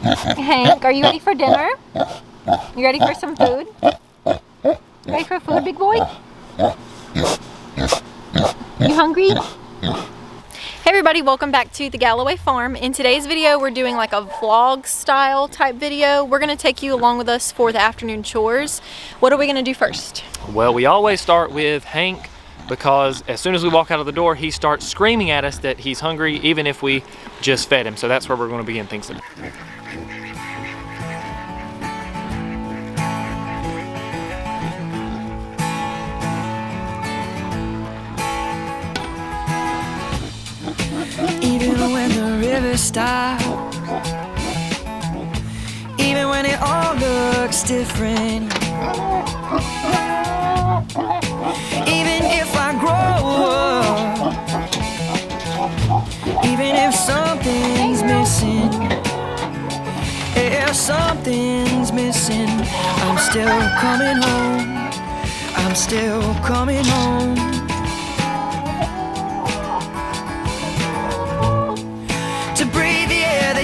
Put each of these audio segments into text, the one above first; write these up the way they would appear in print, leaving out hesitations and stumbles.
Hank, are you ready for dinner? You ready for some food? Ready for food, big boy? You hungry? Hey everybody, welcome back to the Galloway farm. In today's video, we're doing like a vlog style type video. We're gonna take you along with us for the afternoon chores. What are we gonna do first? Well, we always start with Hank because as soon as we walk out of the door, he starts screaming at us that he's hungry, even if we just fed him. So that's where we're gonna begin things today. Even when the river stops, even when it all looks different, even if I grow up, even if something's missing, if something's missing, I'm still coming home, I'm still coming home.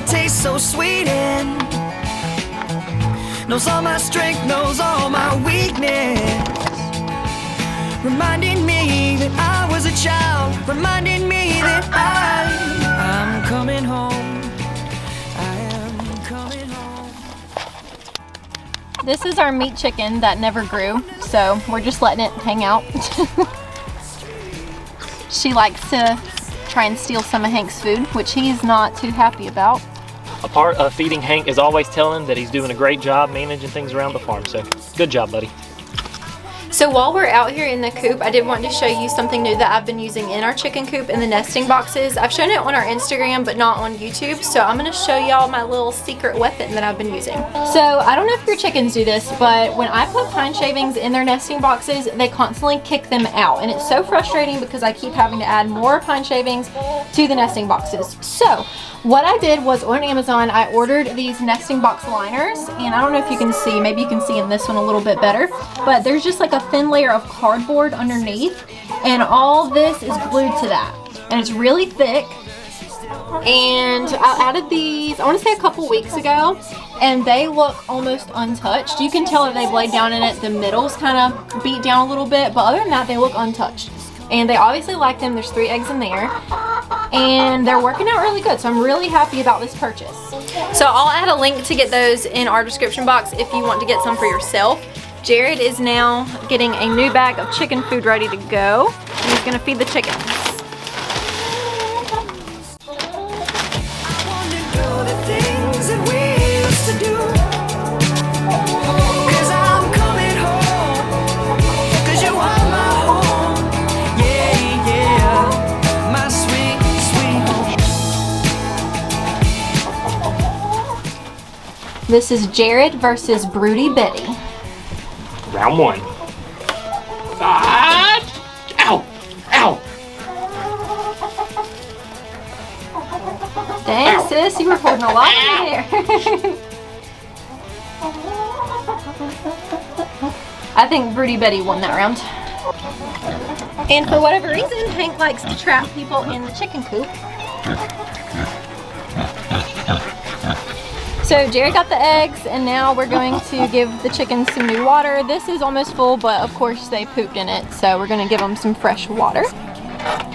Tastes so sweet and knows all my strength, knows all my weakness, reminding me that I was a child, reminding me that I'm coming home, I am coming home. This is our meat chicken that never grew, so we're just letting it hang out. She likes to try and steal some of Hank's food, which he's not too happy about. A part of feeding Hank is always telling him that he's doing a great job managing things around the farm. So good job, buddy. So while we're out here in the coop, I did want to show you something new that I've been using in our chicken coop in the nesting boxes. I've shown it on our Instagram, but not on YouTube. So I'm going to show y'all my little secret weapon that I've been using. So I don't know if your chickens do this, but when I put pine shavings in their nesting boxes, they constantly kick them out. And it's so frustrating because I keep having to add more pine shavings to the nesting boxes. So what I did was on Amazon, I ordered these nesting box liners, and I don't know if you can see, maybe you can see in this one a little bit better, but there's just like a thin layer of cardboard underneath, and all this is glued to that, and it's really thick. And I added these, I want to say a couple weeks ago, and they look almost untouched. You can tell that they've laid down in it, the middle's kind of beat down a little bit, but other than that, they look untouched. And they obviously like them. There's 3 eggs in there, and they're working out really good, so I'm really happy about this purchase. So I'll add a link to get those in our description box if you want to get some for yourself. Jared is now getting a new bag of chicken food ready to go, and he's going to feed the chickens. This is Jared versus Broody Betty. Round 1. Ah! Ow! Ow! Dang, ow. Sis, you were holding a lot in there. I think Broody Betty won that round. And for whatever reason, Hank likes to trap people in the chicken coop. So Jared got the eggs, and now we're going to give the chickens some new water. This is almost full, but of course they pooped in it, so we're going to give them some fresh water.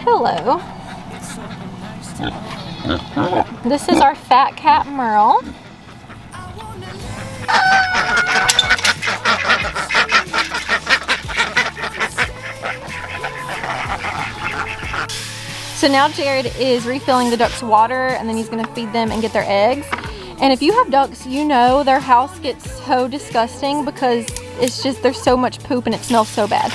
Hello. This is our fat cat Merle. So now Jared is refilling the ducks' water, and then he's going to feed them and get their eggs. And if you have ducks, you know their house gets so disgusting because it's just, there's so much poop and it smells so bad.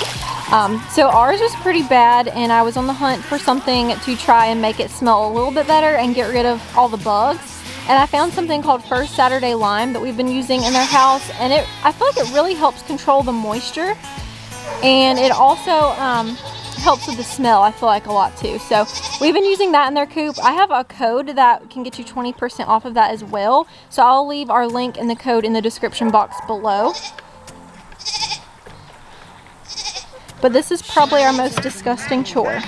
So ours was pretty bad, and I was on the hunt for something to try and make it smell a little bit better and get rid of all the bugs. And I found something called First Saturday Lime that we've been using in their house, and I feel like it really helps control the moisture, and it also helps with the smell, I feel like, a lot too. So we've been using that in their coop. I have a code that can get you 20% off of that as well, so I'll leave our link and the code in the description box below. But this is probably our most disgusting chore.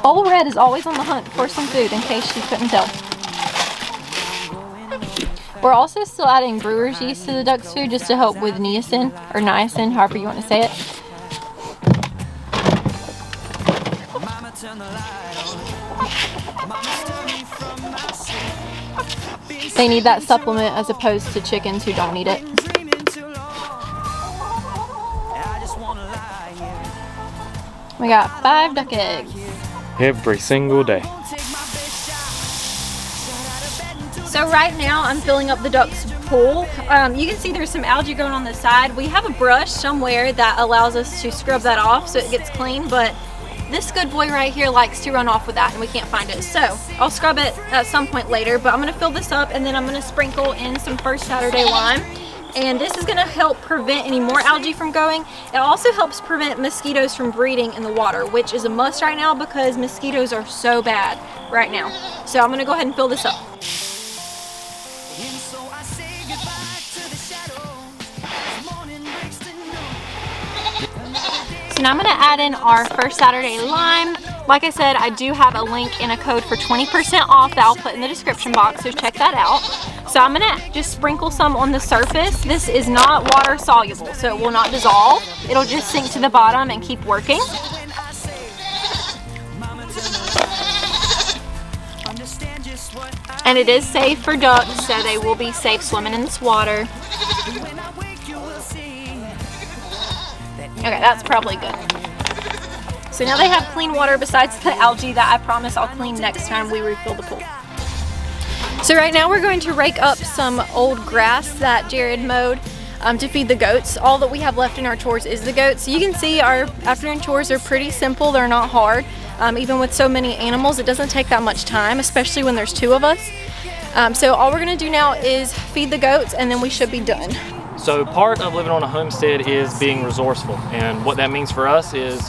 Old Red is always on the hunt for some food, in case you couldn't tell. We're also still adding brewer's yeast to the duck's food just to help with niacin, or niacin, however you want to say it. They need that supplement as opposed to chickens who don't need it. We got 5 duck eggs. Every single day. So right now I'm filling up the duck's pool. You can see there's some algae growing on the side. We have a brush somewhere that allows us to scrub that off so it gets clean, but this good boy right here likes to run off with that and we can't find it. So I'll scrub it at some point later, but I'm gonna fill this up and then I'm gonna sprinkle in some First Saturday lime. And this is going to help prevent any more algae from going. It also helps prevent mosquitoes from breeding in the water, which is a must right now because mosquitoes are so bad right now. So I'm going to go ahead and fill this up. So now I'm going to add in our First Saturday lime. Like I said, I do have a link and a code for 20% off that I'll put in the description box, so check that out. So I'm going to just sprinkle some on the surface. This is not water soluble, so it will not dissolve. It'll just sink to the bottom and keep working. And it is safe for ducks, so they will be safe swimming in this water. Okay, that's probably good. So now they have clean water besides the algae that I promise I'll clean next time we refill the pool. So right now we're going to rake up some old grass that Jared mowed to feed the goats. All that we have left in our chores is the goats. So you can see our afternoon chores are pretty simple. They're not hard. Even with so many animals, it doesn't take that much time, especially when there's 2 of us. So all we're going to do now is feed the goats and then we should be done. So part of living on a homestead is being resourceful, and what that means for us is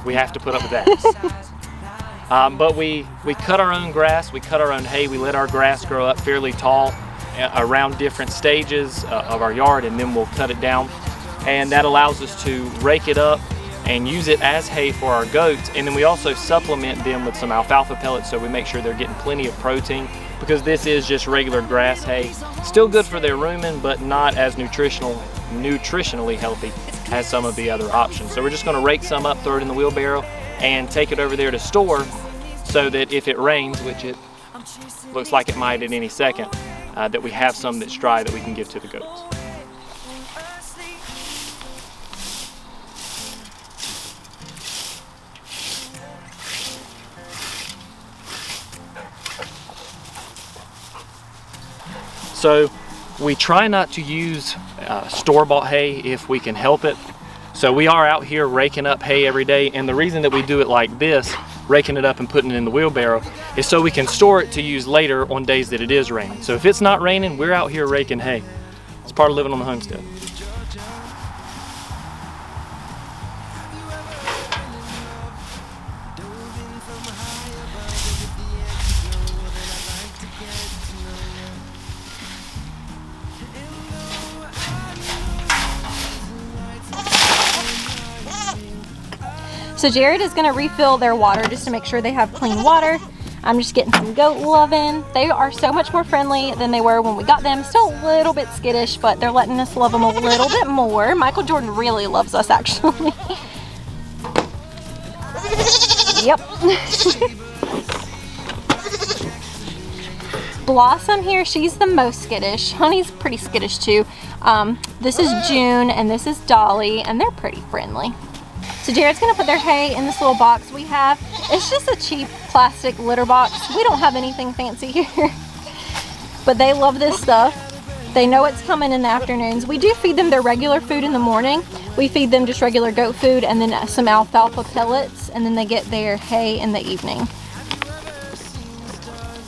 we have to put up with that. But we cut our own grass, we cut our own hay, we let our grass grow up fairly tall around different stages of our yard, and then we'll cut it down. And that allows us to rake it up and use it as hay for our goats. And then we also supplement them with some alfalfa pellets, so we make sure they're getting plenty of protein, because this is just regular grass hay. Still good for their rumen, but not as nutritionally healthy as some of the other options. So we're just gonna rake some up, throw it in the wheelbarrow, and take it over there to store, so that if it rains, which it looks like it might at any second, that we have some that's dry that we can give to the goats. So we try not to use store-bought hay if we can help it. So we are out here raking up hay every day, and the reason that we do it like this, raking it up and putting it in the wheelbarrow, is so we can store it to use later on days that it is raining. So if it's not raining, we're out here raking hay. It's part of living on the homestead. So Jared is going to refill their water just to make sure they have clean water. I'm just getting some goat loving. They are so much more friendly than they were when we got them. Still a little bit skittish, but they're letting us love them a little bit more. Michael Jordan really loves us, actually. Yep. Blossom here, she's the most skittish. Honey's pretty skittish too. This is June and this is Dolly, and they're pretty friendly. So Jared's gonna put their hay in this little box we have. It's just a cheap plastic litter box. We don't have anything fancy here. But they love this stuff. They know it's coming in the afternoons. We do feed them their regular food in the morning. We feed them just regular goat food and then some alfalfa pellets, and then they get their hay in the evening.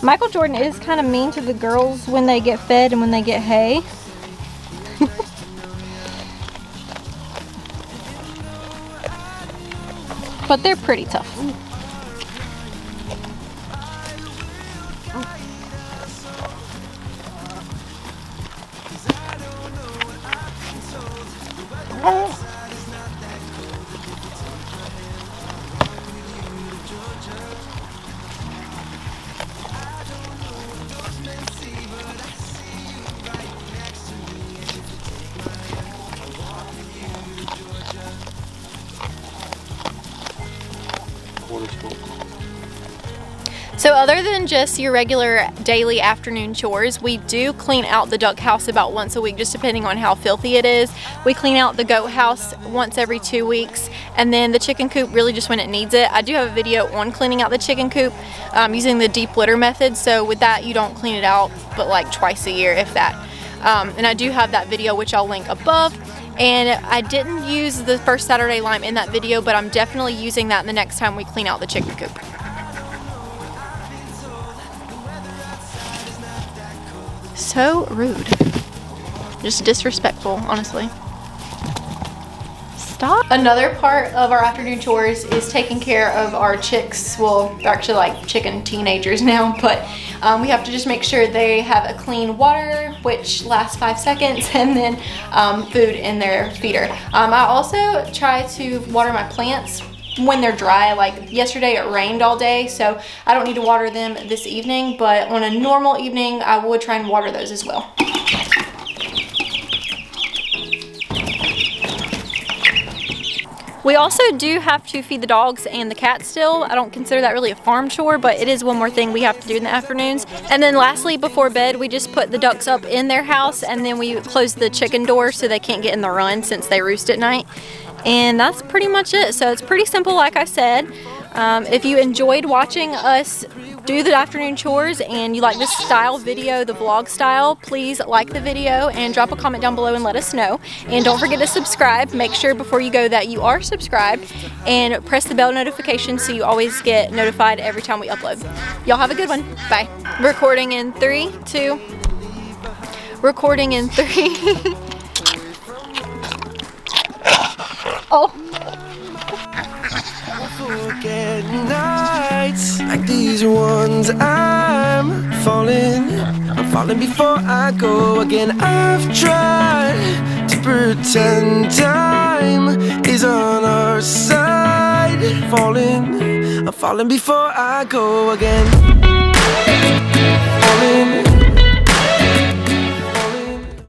Michael Jordan is kind of mean to the girls when they get fed and when they get hay. But they're pretty tough. So other than just your regular daily afternoon chores, we do clean out the duck house about once a week, just depending on how filthy it is. We clean out the goat house once every 2 weeks, and then the chicken coop really just when it needs it. I do have a video on cleaning out the chicken coop using the deep litter method. So with that, you don't clean it out but like twice a year, if that. And I do have that video, which I'll link above. And I didn't use the first Saturday lime in that video, but I'm definitely using that the next time we clean out the chicken coop. So rude. Just disrespectful, honestly. Stop. Another part of our afternoon chores is taking care of our chicks. Well, they're actually like chicken teenagers now, but we have to just make sure they have a clean water, which lasts 5 seconds, and then food in their feeder. I also try to water my plants when they're dry. Like yesterday it rained all day, so I don't need to water them this evening, but on a normal evening I would try and water those as well. We also do have to feed the dogs and the cats still. I don't consider that really a farm chore, but it is one more thing we have to do in the afternoons. And then lastly, before bed, we just put the ducks up in their house, and then we close the chicken door so they can't get in the run since they roost at night. And that's pretty much it. So it's pretty simple, like I said. If you enjoyed watching us do the afternoon chores and you like this style video, the vlog style, please like the video and drop a comment down below and let us know. And don't forget to subscribe. Make sure before you go that you are subscribed, and press the bell notification so you always get notified every time we upload. Y'all have a good one. Bye. Recording in 3, 2. Recording in 3. Oh. Forget nights like these ones. I'm falling before I go again. I've tried to pretend time is on our side. I'm falling before I go again. Falling